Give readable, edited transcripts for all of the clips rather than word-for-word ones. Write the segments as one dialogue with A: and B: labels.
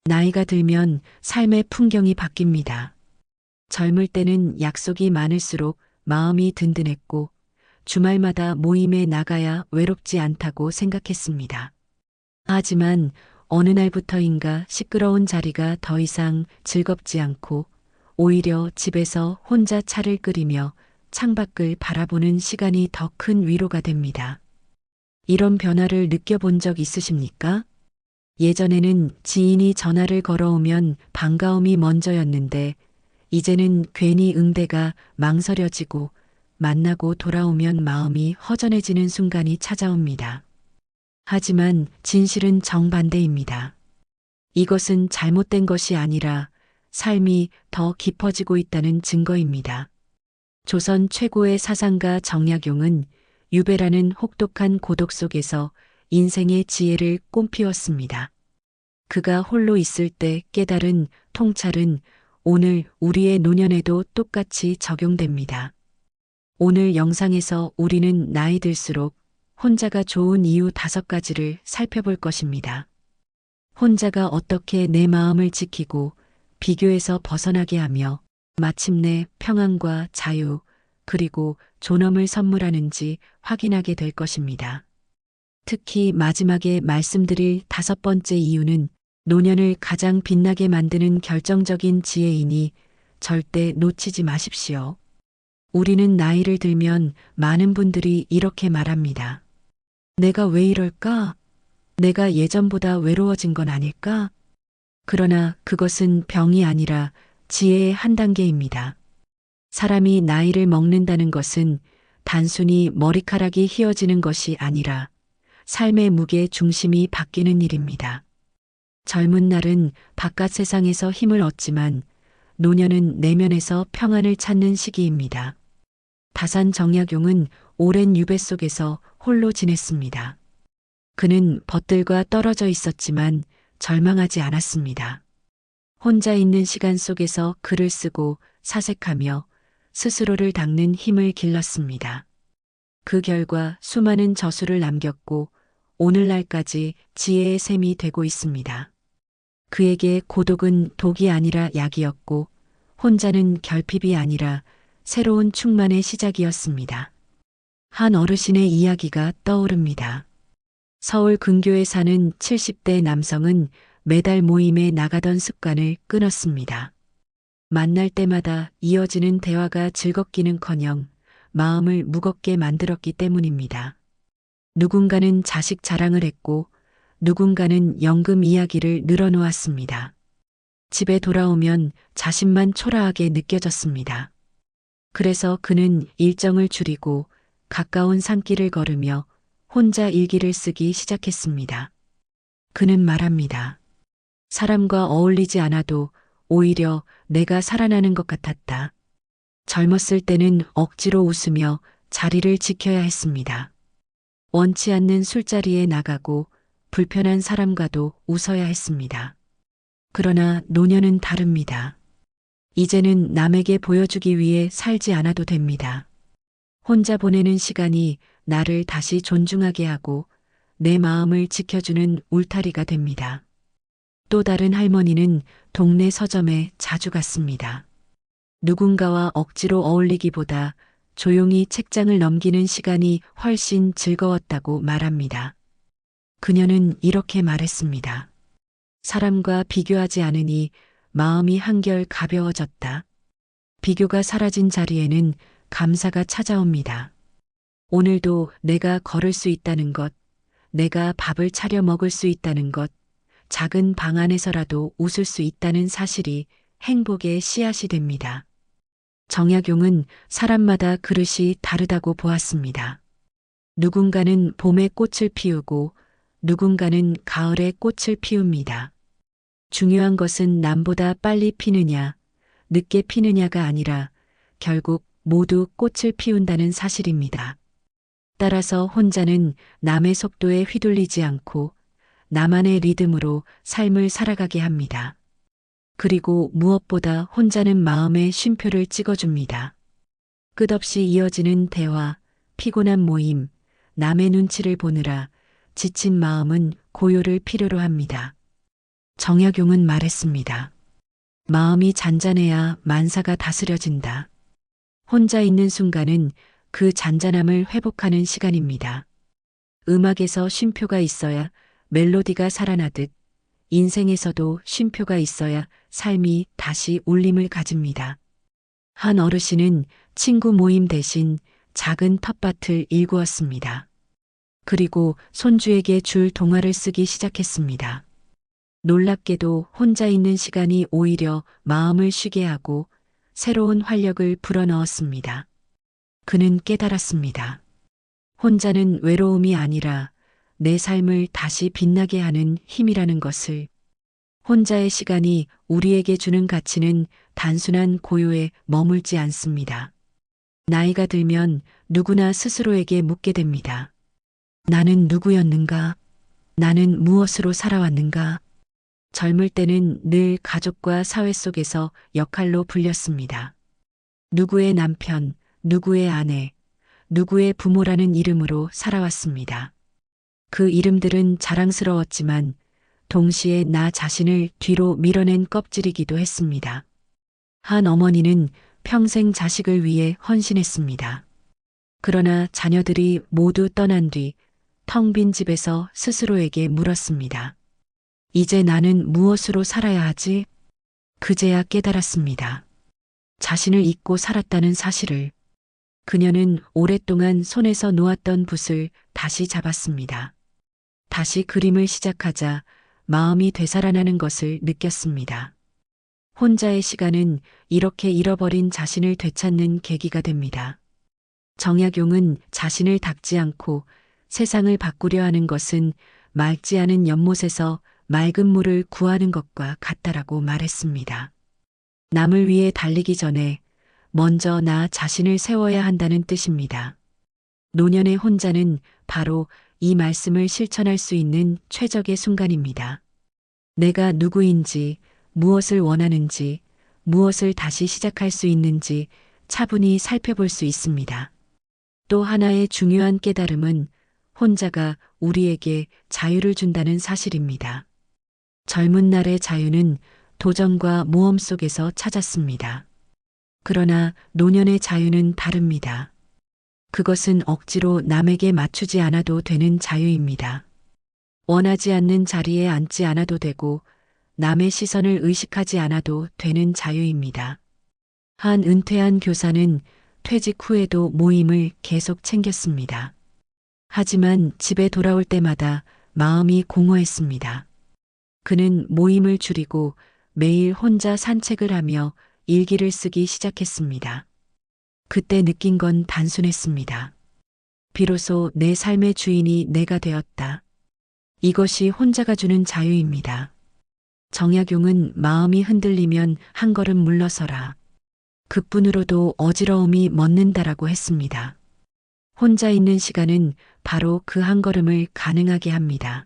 A: 나이가 들면 삶의 풍경이 바뀝니다. 젊을 때는 약속이 많을수록 마음이 든든했고 주말마다 모임에 나가야 외롭지 않다고 생각했습니다. 하지만 어느 날부터인가 시끄러운 자리가 더 이상 즐겁지 않고 오히려 집에서 혼자 차를 끓이며 창밖을 바라보는 시간이 더 큰 위로가 됩니다. 이런 변화를 느껴본 적 있으십니까? 예전에는 지인이 전화를 걸어오면 반가움이 먼저였는데 이제는 괜히 응대가 망설여지고 만나고 돌아오면 마음이 허전해지는 순간이 찾아옵니다. 하지만 진실은 정반대입니다. 이것은 잘못된 것이 아니라 삶이 더 깊어지고 있다는 증거입니다. 조선 최고의 사상가 정약용은 유배라는 혹독한 고독 속에서 인생의 지혜를 꽃피웠습니다. 그가 홀로 있을 때 깨달은 통찰은 오늘 우리의 노년에도 똑같이 적용됩니다. 오늘 영상에서 우리는 나이 들수록 혼자가 좋은 이유 5가지를 살펴볼 것입니다. 혼자가 어떻게 내 마음을 지키고 비교에서 벗어나게 하며 마침내 평안과 자유 그리고 존엄을 선물하는지 확인하게 될 것입니다. 특히 마지막에 말씀드릴 5번째 이유는 노년을 가장 빛나게 만드는 결정적인 지혜이니 절대 놓치지 마십시오. 우리는 나이를 들면 많은 분들이 이렇게 말합니다. 내가 왜 이럴까? 내가 예전보다 외로워진 건 아닐까? 그러나 그것은 병이 아니라 지혜의 한 단계입니다. 사람이 나이를 먹는다는 것은 단순히 머리카락이 휘어지는 것이 아니라 삶의 무게 중심이 바뀌는 일입니다. 젊은 날은 바깥 세상에서 힘을 얻지만 노년은 내면에서 평안을 찾는 시기입니다. 다산 정약용은 오랜 유배 속에서 홀로 지냈습니다. 그는 벗들과 떨어져 있었지만 절망하지 않았습니다. 혼자 있는 시간 속에서 글을 쓰고 사색하며 스스로를 닦는 힘을 길렀습니다. 그 결과 수많은 저술을 남겼고 오늘날까지 지혜의 샘이 되고 있습니다. 그에게 고독은 독이 아니라 약이었고 혼자는 결핍이 아니라 새로운 충만의 시작이었습니다. 한 어르신의 이야기가 떠오릅니다. 서울 근교에 사는 70대 남성은 매달 모임에 나가던 습관을 끊었습니다. 만날 때마다 이어지는 대화가 즐겁기는커녕 마음을 무겁게 만들었기 때문입니다. 누군가는 자식 자랑을 했고 누군가는 연금 이야기를 늘어놓았습니다. 집에 돌아오면 자신만 초라하게 느껴졌습니다. 그래서 그는 일정을 줄이고 가까운 산길을 걸으며 혼자 일기를 쓰기 시작했습니다. 그는 말합니다. 사람과 어울리지 않아도 오히려 내가 살아나는 것 같았다. 젊었을 때는 억지로 웃으며 자리를 지켜야 했습니다. 원치 않는 술자리에 나가고 불편한 사람과도 웃어야 했습니다. 그러나 노년은 다릅니다. 이제는 남에게 보여주기 위해 살지 않아도 됩니다. 혼자 보내는 시간이 나를 다시 존중하게 하고 내 마음을 지켜주는 울타리가 됩니다. 또 다른 할머니는 동네 서점에 자주 갔습니다. 누군가와 억지로 어울리기보다 조용히 책장을 넘기는 시간이 훨씬 즐거웠다고 말합니다. 그녀는 이렇게 말했습니다. 사람과 비교하지 않으니 마음이 한결 가벼워졌다. 비교가 사라진 자리에는 감사가 찾아옵니다. 오늘도 내가 걸을 수 있다는 것, 내가 밥을 차려 먹을 수 있다는 것, 작은 방 안에서라도 웃을 수 있다는 사실이 행복의 씨앗이 됩니다. 정약용은 사람마다 그릇이 다르다고 보았습니다. 누군가는 봄에 꽃을 피우고 누군가는 가을에 꽃을 피웁니다. 중요한 것은 남보다 빨리 피느냐, 늦게 피느냐가 아니라 결국 모두 꽃을 피운다는 사실입니다. 따라서 혼자는 남의 속도에 휘둘리지 않고 나만의 리듬으로 삶을 살아가게 합니다. 그리고 무엇보다 혼자는 마음의 쉼표를 찍어줍니다. 끝없이 이어지는 대화, 피곤한 모임, 남의 눈치를 보느라 지친 마음은 고요를 필요로 합니다. 정약용은 말했습니다. 마음이 잔잔해야 만사가 다스려진다. 혼자 있는 순간은 그 잔잔함을 회복하는 시간입니다. 음악에서 쉼표가 있어야 멜로디가 살아나듯 인생에서도 쉼표가 있어야 삶이 다시 울림을 가집니다. 한 어르신은 친구 모임 대신 작은 텃밭을 일구었습니다. 그리고 손주에게 줄 동화를 쓰기 시작했습니다. 놀랍게도 혼자 있는 시간이 오히려 마음을 쉬게 하고 새로운 활력을 불어넣었습니다. 그는 깨달았습니다. 혼자는 외로움이 아니라 내 삶을 다시 빛나게 하는 힘이라는 것을. 혼자의 시간이 우리에게 주는 가치는 단순한 고요에 머물지 않습니다. 나이가 들면 누구나 스스로에게 묻게 됩니다. 나는 누구였는가? 나는 무엇으로 살아왔는가? 젊을 때는 늘 가족과 사회 속에서 역할로 불렸습니다. 누구의 남편, 누구의 아내, 누구의 부모라는 이름으로 살아왔습니다. 그 이름들은 자랑스러웠지만 동시에 나 자신을 뒤로 밀어낸 껍질이기도 했습니다. 한 어머니는 평생 자식을 위해 헌신했습니다. 그러나 자녀들이 모두 떠난 뒤 텅 빈 집에서 스스로에게 물었습니다. 이제 나는 무엇으로 살아야 하지? 그제야 깨달았습니다. 자신을 잊고 살았다는 사실을. 그녀는 오랫동안 손에서 놓았던 붓을 다시 잡았습니다. 다시 그림을 시작하자 마음이 되살아나는 것을 느꼈습니다. 혼자의 시간은 이렇게 잃어버린 자신을 되찾는 계기가 됩니다. 정약용은 자신을 닦지 않고 세상을 바꾸려 하는 것은 맑지 않은 연못에서 맑은 물을 구하는 것과 같다라고 말했습니다. 남을 위해 달리기 전에 먼저 나 자신을 세워야 한다는 뜻입니다. 노년의 혼자는 바로 이 말씀을 실천할 수 있는 최적의 순간입니다. 내가 누구인지, 무엇을 원하는지, 무엇을 다시 시작할 수 있는지 차분히 살펴볼 수 있습니다. 또 하나의 중요한 깨달음은 혼자가 우리에게 자유를 준다는 사실입니다. 젊은 날의 자유는 도전과 모험 속에서 찾았습니다. 그러나 노년의 자유는 다릅니다. 그것은 억지로 남에게 맞추지 않아도 되는 자유입니다. 원하지 않는 자리에 앉지 않아도 되고 남의 시선을 의식하지 않아도 되는 자유입니다. 한 은퇴한 교사는 퇴직 후에도 모임을 계속 챙겼습니다. 하지만 집에 돌아올 때마다 마음이 공허했습니다. 그는 모임을 줄이고 매일 혼자 산책을 하며 일기를 쓰기 시작했습니다. 그때 느낀 건 단순했습니다. 비로소 내 삶의 주인이 내가 되었다. 이것이 혼자가 주는 자유입니다. 정약용은 마음이 흔들리면 한 걸음 물러서라. 그뿐으로도 어지러움이 멎는다라고 했습니다. 혼자 있는 시간은 바로 그 한 걸음을 가능하게 합니다.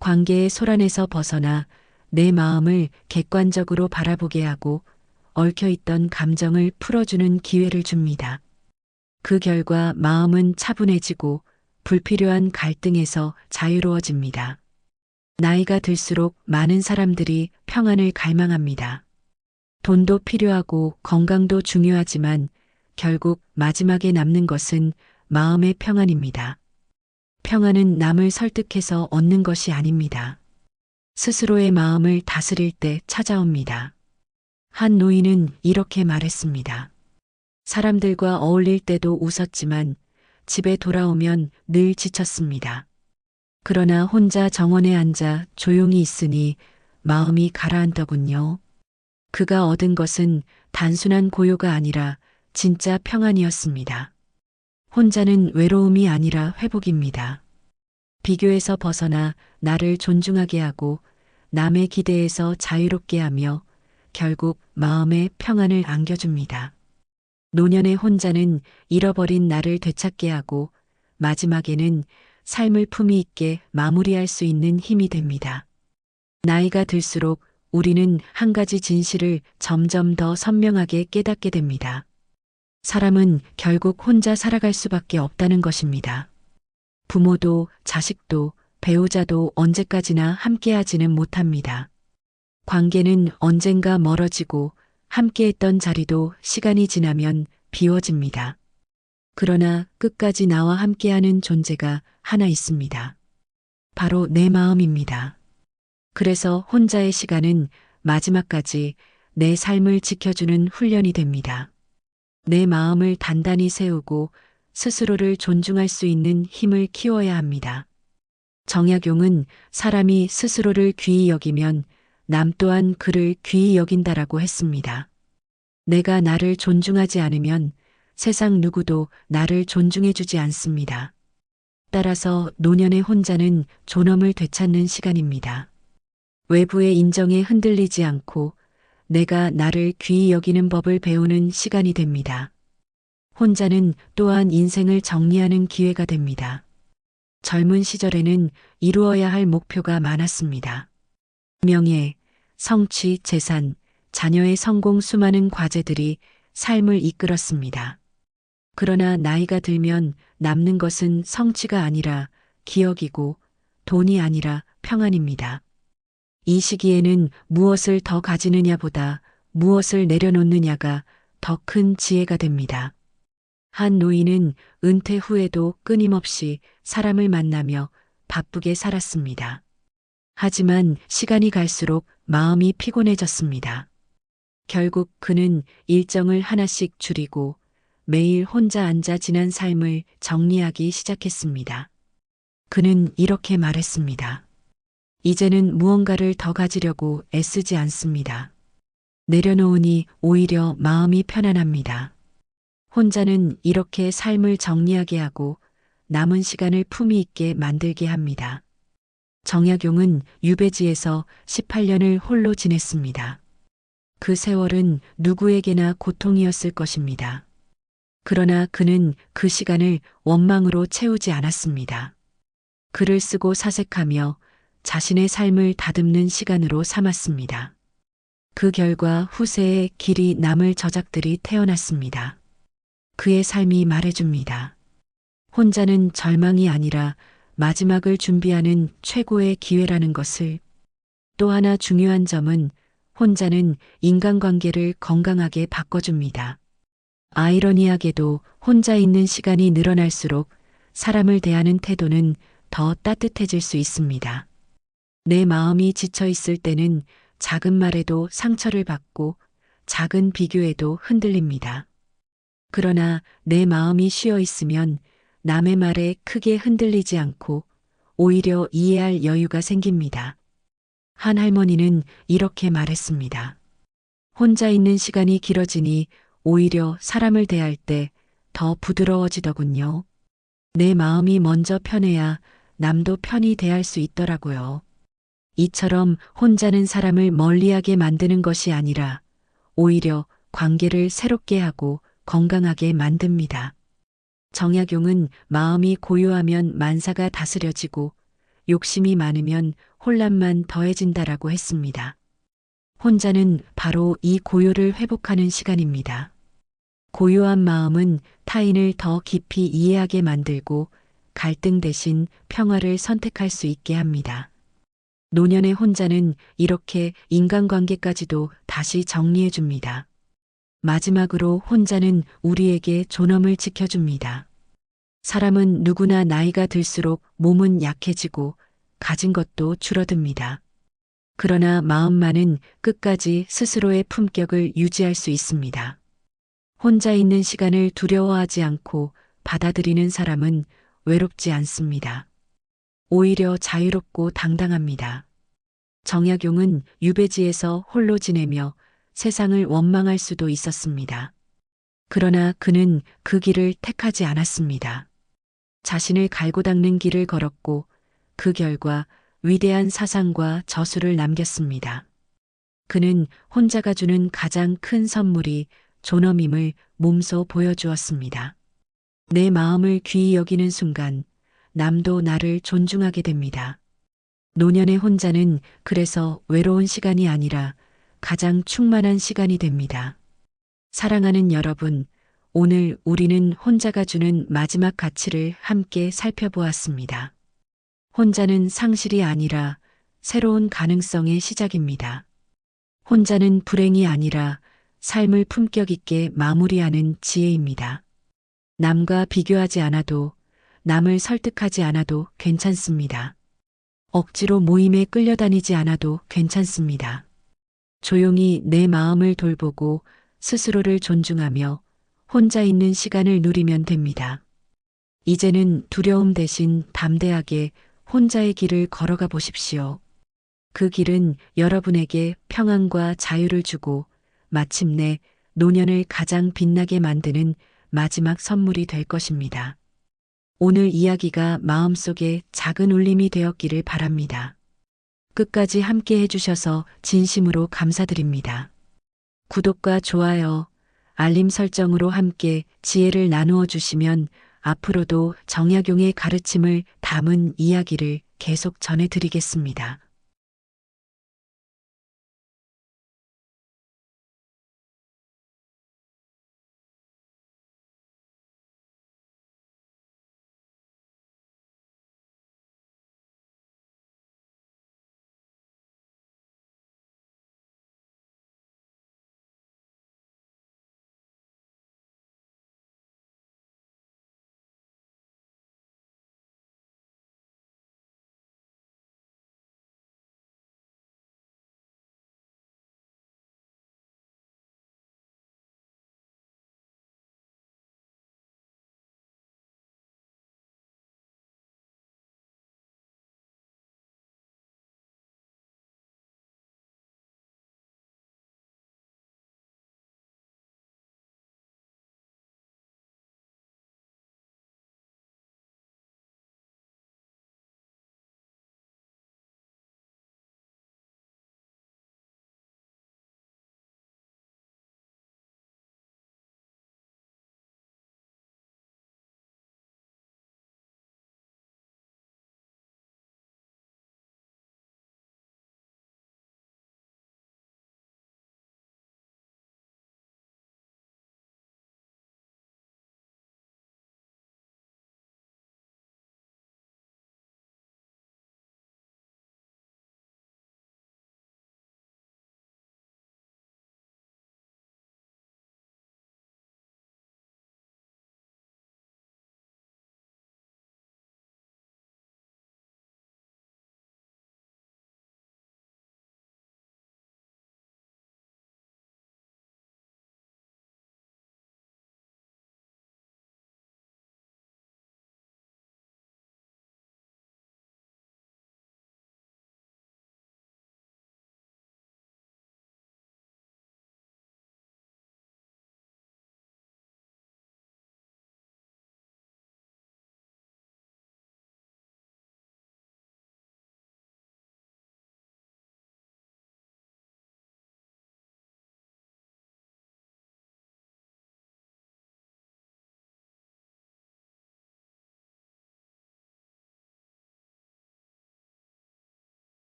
A: 관계의 소란에서 벗어나 내 마음을 객관적으로 바라보게 하고 얽혀있던 감정을 풀어주는 기회를 줍니다. 그 결과 마음은 차분해지고 불필요한 갈등에서 자유로워집니다. 나이가 들수록 많은 사람들이 평안을 갈망합니다. 돈도 필요하고 건강도 중요하지만 결국 마지막에 남는 것은 마음의 평안입니다. 평안은 남을 설득해서 얻는 것이 아닙니다. 스스로의 마음을 다스릴 때 찾아옵니다. 한 노인은 이렇게 말했습니다. 사람들과 어울릴 때도 웃었지만 집에 돌아오면 늘 지쳤습니다. 그러나 혼자 정원에 앉아 조용히 있으니 마음이 가라앉더군요. 그가 얻은 것은 단순한 고요가 아니라 진짜 평안이었습니다. 혼자는 외로움이 아니라 회복입니다. 비교에서 벗어나 나를 존중하게 하고 남의 기대에서 자유롭게 하며 결국 마음의 평안을 안겨줍니다. 노년의 혼자는 잃어버린 나를 되찾게 하고 마지막에는 삶을 품위 있게 마무리할 수 있는 힘이 됩니다. 나이가 들수록 우리는 한 가지 진실을 점점 더 선명하게 깨닫게 됩니다. 사람은 결국 혼자 살아갈 수밖에 없다는 것입니다. 부모도 자식도 배우자도 언제까지나 함께하지는 못합니다. 관계는 언젠가 멀어지고 함께했던 자리도 시간이 지나면 비워집니다. 그러나 끝까지 나와 함께하는 존재가 하나 있습니다. 바로 내 마음입니다. 그래서 혼자의 시간은 마지막까지 내 삶을 지켜주는 훈련이 됩니다. 내 마음을 단단히 세우고 스스로를 존중할 수 있는 힘을 키워야 합니다. 정약용은 사람이 스스로를 귀히 여기면 남 또한 그를 귀히 여긴다라고 했습니다. 내가 나를 존중하지 않으면 세상 누구도 나를 존중해주지 않습니다. 따라서 노년의 혼자는 존엄을 되찾는 시간입니다. 외부의 인정에 흔들리지 않고 내가 나를 귀히 여기는 법을 배우는 시간이 됩니다. 혼자는 또한 인생을 정리하는 기회가 됩니다. 젊은 시절에는 이루어야 할 목표가 많았습니다. 명예, 성취, 재산, 자녀의 성공 수많은 과제들이 삶을 이끌었습니다. 그러나 나이가 들면 남는 것은 성취가 아니라 기억이고 돈이 아니라 평안입니다. 이 시기에는 무엇을 더 가지느냐보다 무엇을 내려놓느냐가 더 큰 지혜가 됩니다. 한 노인은 은퇴 후에도 끊임없이 사람을 만나며 바쁘게 살았습니다. 하지만 시간이 갈수록 마음이 피곤해졌습니다. 결국 그는 일정을 하나씩 줄이고 매일 혼자 앉아 지난 삶을 정리하기 시작했습니다. 그는 이렇게 말했습니다. 이제는 무언가를 더 가지려고 애쓰지 않습니다. 내려놓으니 오히려 마음이 편안합니다. 혼자는 이렇게 삶을 정리하게 하고 남은 시간을 품위 있게 만들게 합니다. 정약용은 유배지에서 18년을 홀로 지냈습니다. 그 세월은 누구에게나 고통이었을 것입니다. 그러나 그는 그 시간을 원망으로 채우지 않았습니다. 글을 쓰고 사색하며 자신의 삶을 다듬는 시간으로 삼았습니다. 그 결과 후세에 길이 남을 저작들이 태어났습니다. 그의 삶이 말해줍니다. 혼자는 절망이 아니라 마지막을 준비하는 최고의 기회라는 것을. 또 하나 중요한 점은 혼자는 인간관계를 건강하게 바꿔줍니다. 아이러니하게도 혼자 있는 시간이 늘어날수록 사람을 대하는 태도는 더 따뜻해질 수 있습니다. 내 마음이 지쳐 있을 때는 작은 말에도 상처를 받고 작은 비교에도 흔들립니다. 그러나 내 마음이 쉬어 있으면 남의 말에 크게 흔들리지 않고 오히려 이해할 여유가 생깁니다. 한 할머니는 이렇게 말했습니다. 혼자 있는 시간이 길어지니 오히려 사람을 대할 때 더 부드러워지더군요. 내 마음이 먼저 편해야 남도 편히 대할 수 있더라고요. 이처럼 혼자는 사람을 멀리하게 만드는 것이 아니라 오히려 관계를 새롭게 하고 건강하게 만듭니다. 정약용은 마음이 고요하면 만사가 다스려지고 욕심이 많으면 혼란만 더해진다라고 했습니다. 혼자는 바로 이 고요를 회복하는 시간입니다. 고요한 마음은 타인을 더 깊이 이해하게 만들고 갈등 대신 평화를 선택할 수 있게 합니다. 노년의 혼자는 이렇게 인간관계까지도 다시 정리해 줍니다. 마지막으로 혼자는 우리에게 존엄을 지켜줍니다. 사람은 누구나 나이가 들수록 몸은 약해지고 가진 것도 줄어듭니다. 그러나 마음만은 끝까지 스스로의 품격을 유지할 수 있습니다. 혼자 있는 시간을 두려워하지 않고 받아들이는 사람은 외롭지 않습니다. 오히려 자유롭고 당당합니다. 정약용은 유배지에서 홀로 지내며 세상을 원망할 수도 있었습니다. 그러나 그는 그 길을 택하지 않았습니다. 자신을 갈고 닦는 길을 걸었고 그 결과 위대한 사상과 저술을 남겼습니다. 그는 혼자가 주는 가장 큰 선물이 존엄임을 몸소 보여주었습니다. 내 마음을 귀히 여기는 순간 남도 나를 존중하게 됩니다. 노년의 혼자는 그래서 외로운 시간이 아니라 가장 충만한 시간이 됩니다. 사랑하는 여러분, 오늘 우리는 혼자가 주는 마지막 가치를 함께 살펴보았습니다. 혼자는 상실이 아니라 새로운 가능성의 시작입니다. 혼자는 불행이 아니라 삶을 품격 있게 마무리하는 지혜입니다. 남과 비교하지 않아도, 남을 설득하지 않아도 괜찮습니다. 억지로 모임에 끌려다니지 않아도 괜찮습니다. 조용히 내 마음을 돌보고 스스로를 존중하며 혼자 있는 시간을 누리면 됩니다. 이제는 두려움 대신 담대하게 혼자의 길을 걸어가 보십시오. 그 길은 여러분에게 평안과 자유를 주고 마침내 노년을 가장 빛나게 만드는 마지막 선물이 될 것입니다. 오늘 이야기가 마음속에 작은 울림이 되었기를 바랍니다. 끝까지 함께 해주셔서 진심으로 감사드립니다. 구독과 좋아요, 알림 설정으로 함께 지혜를 나누어 주시면 앞으로도 정약용의 가르침을 담은 이야기를 계속 전해드리겠습니다.